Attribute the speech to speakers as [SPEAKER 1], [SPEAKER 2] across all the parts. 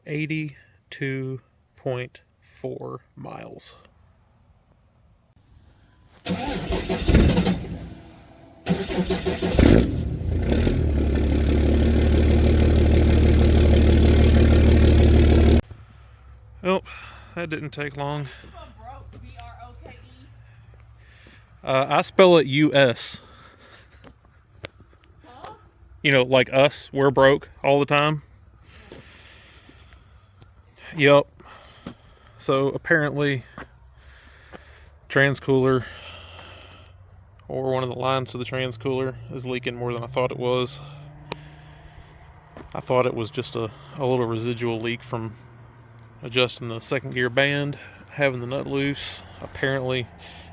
[SPEAKER 1] 82.4 miles. Oh, that didn't take long. I spell it U-S.
[SPEAKER 2] Huh?
[SPEAKER 1] You know, like us, we're broke all the time. Yup. So apparently, transcooler, or one of the lines to the transcooler, is leaking more than I thought it was. I thought it was just a little residual leak from adjusting the second gear band, having the nut loose. Apparently,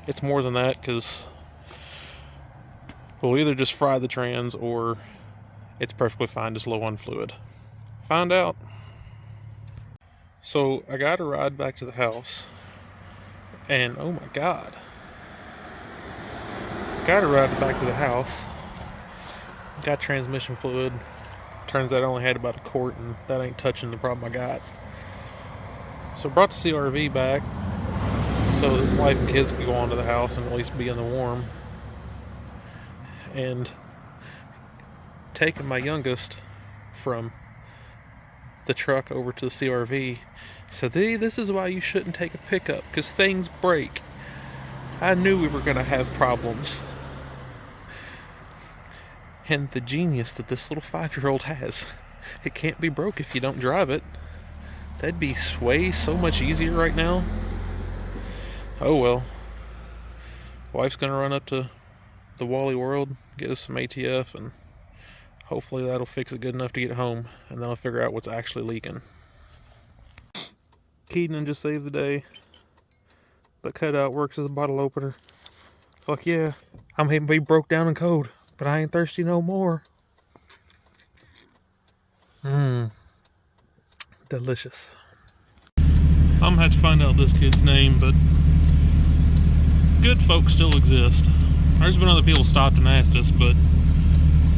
[SPEAKER 1] it's more than that, because we'll either just fry the trans or it's perfectly fine, just low on fluid. Find out. So I got a ride back to the house, and oh my god. Got a ride back to the house, got transmission fluid. Turns out I only had about a quart, and that ain't touching the problem I got. So brought the CRV back so that wife and kids could go onto the house and at least be in the warm. And taking my youngest from the truck over to the CRV, said, "Hey, this is why you shouldn't take a pickup, because things break." I knew we were going to have problems. And the genius that this little 5-year-old has, it can't be broke if you don't drive it. That'd be way so much easier right now. Oh well. Wife's gonna run up to the Wally World, get us some ATF, and hopefully that'll fix it good enough to get home, and then I'll figure out what's actually leaking. Keaton just saved the day. The cutout works as a bottle opener. Fuck yeah. I may be broke down and cold, but I ain't thirsty no more. Delicious. I'm gonna have to find out this kid's name, but good folks still exist. There's been other people stopped and asked us, but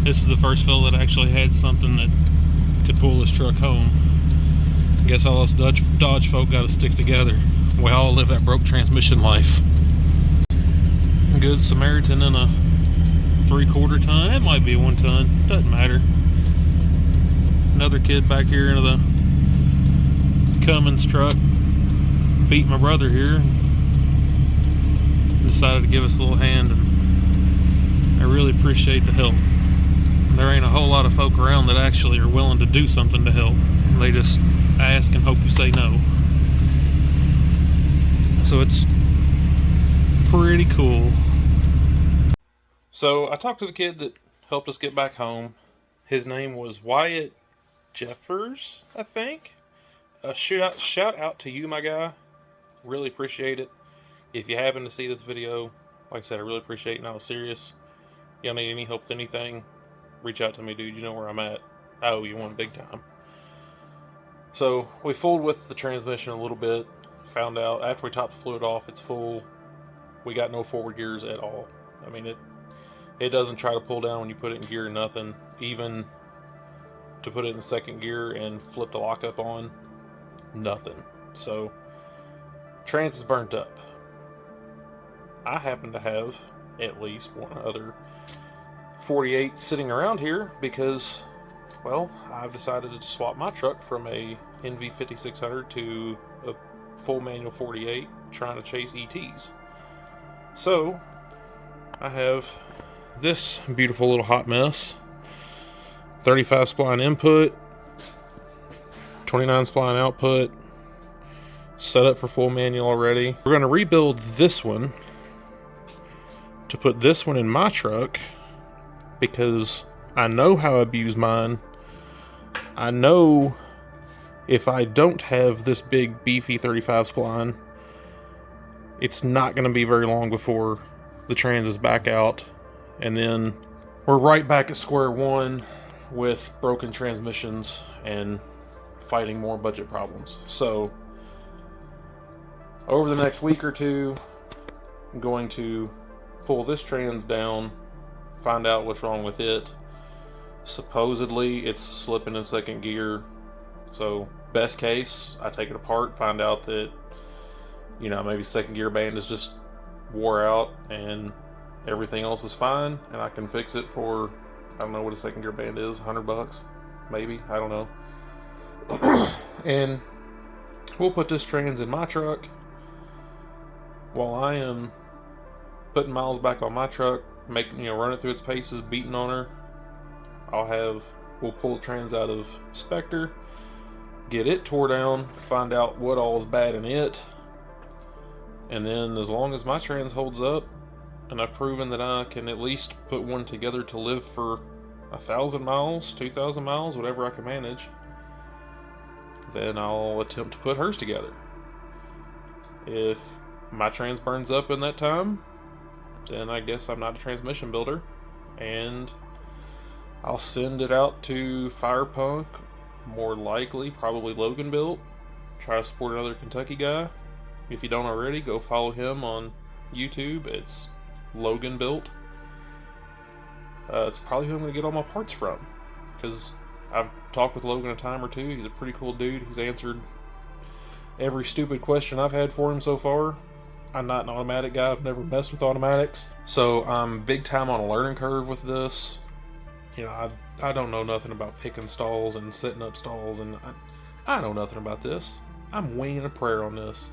[SPEAKER 1] this is the first fella that actually had something that could pull this truck home. I guess all us Dodge folk gotta stick together. We all live that broke transmission life. Good Samaritan in a 3/4 ton. It might be a 1 ton. Doesn't matter. Another kid back here into the Cummins truck beat my brother here. Decided to give us a little hand, and I really appreciate the help. There ain't a whole lot of folk around that actually are willing to do something to help. They just ask and hope you say no. So it's pretty cool. So I talked to the kid that helped us get back home. His name was Wyatt Jeffers, I think. Shout out to you, my guy. Really appreciate it. If you happen to see this video, like I said, I really appreciate it, and I was serious. Y'all need any help with anything, reach out to me, dude. You know where I'm at. I owe you one big time. So we fooled with the transmission a little bit. Found out after we topped the fluid off, it's full. We got no forward gears at all. I mean, it doesn't try to pull down when you put it in gear or nothing. Even to put it in second gear and flip the lockup on, nothing. So trans is burnt up. I happen to have at least one other 48 sitting around here because, well, I've decided to swap my truck from a NV 5600 to a full manual 48, trying to chase ETs. So I have this beautiful little hot mess. 35 spline input, 29 spline output, set up for full manual already. We're going to rebuild this one to put this one in my truck because I know how I abuse mine. I know if I don't have this big beefy 35 spline, it's not going to be very long before the trans is back out, and then we're right back at square one with broken transmissions and fighting more budget problems. So over the next week or two, I'm going to pull this trans down, find out what's wrong with it. Supposedly it's slipping in second gear. So best case, I take it apart, find out that, you know, maybe second gear band is just wore out and everything else is fine, and I can fix it for, I don't know what a second gear band is, $100 maybe, I don't know. And we'll put this trans in my truck while I am putting miles back on my truck, run it through its paces, beating on her. We'll pull the trans out of Spectre, get it tore down, find out what all is bad in it, and then as long as my trans holds up, and I've proven that I can at least put one together to live for 1,000 miles, 2,000 miles, whatever I can manage, then I'll attempt to put hers together. If my trans burns up in that time, then I guess I'm not a transmission builder, and I'll send it out to Firepunk, more likely, probably Logan Built. Try to support another Kentucky guy. If you don't already, go follow him on YouTube. It's Logan Built. It's probably who I'm going to get all my parts from, because I've talked with Logan a time or two. He's a pretty cool dude. He's answered every stupid question I've had for him so far. I'm not an automatic guy. I've never messed with automatics. So I'm big time on a learning curve with this. You know, I don't know nothing about picking stalls and setting up stalls, and I know nothing about this. I'm winging a prayer on this.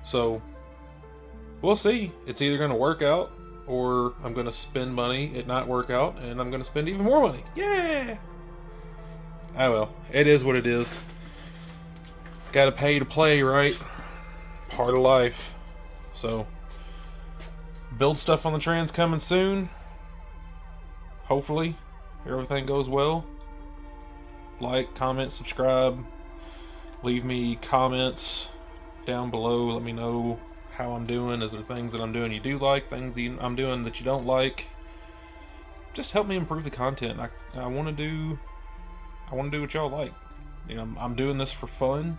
[SPEAKER 1] So we'll see. It's either going to work out, or I'm going to spend money, it not work out, and I'm going to spend even more money. Yeah! Oh well, it is what it is. Gotta pay to play, right? Part of life. So, build stuff on the trans coming soon. Hopefully, everything goes well. Like, comment, subscribe. Leave me comments down below. Let me know how I'm doing. Is there things that I'm doing you do like? Things I'm doing that you don't like? Just help me improve the content. I want to do what y'all like. You know, I'm doing this for fun.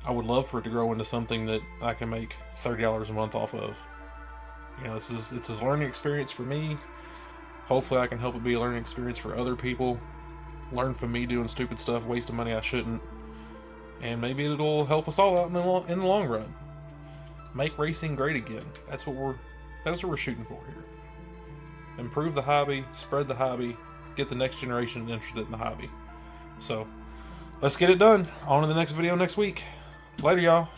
[SPEAKER 1] I would love for it to grow into something that I can make $30 a month off of. You know, it's a learning experience for me. Hopefully I can help it be a learning experience for other people. Learn from me doing stupid stuff, wasting money I shouldn't. And maybe it'll help us all out in the long run. Make racing great again. That's what we're shooting for here. Improve the hobby, spread the hobby, get the next generation interested in the hobby. So, let's get it done. On to the next video next week. Later, y'all.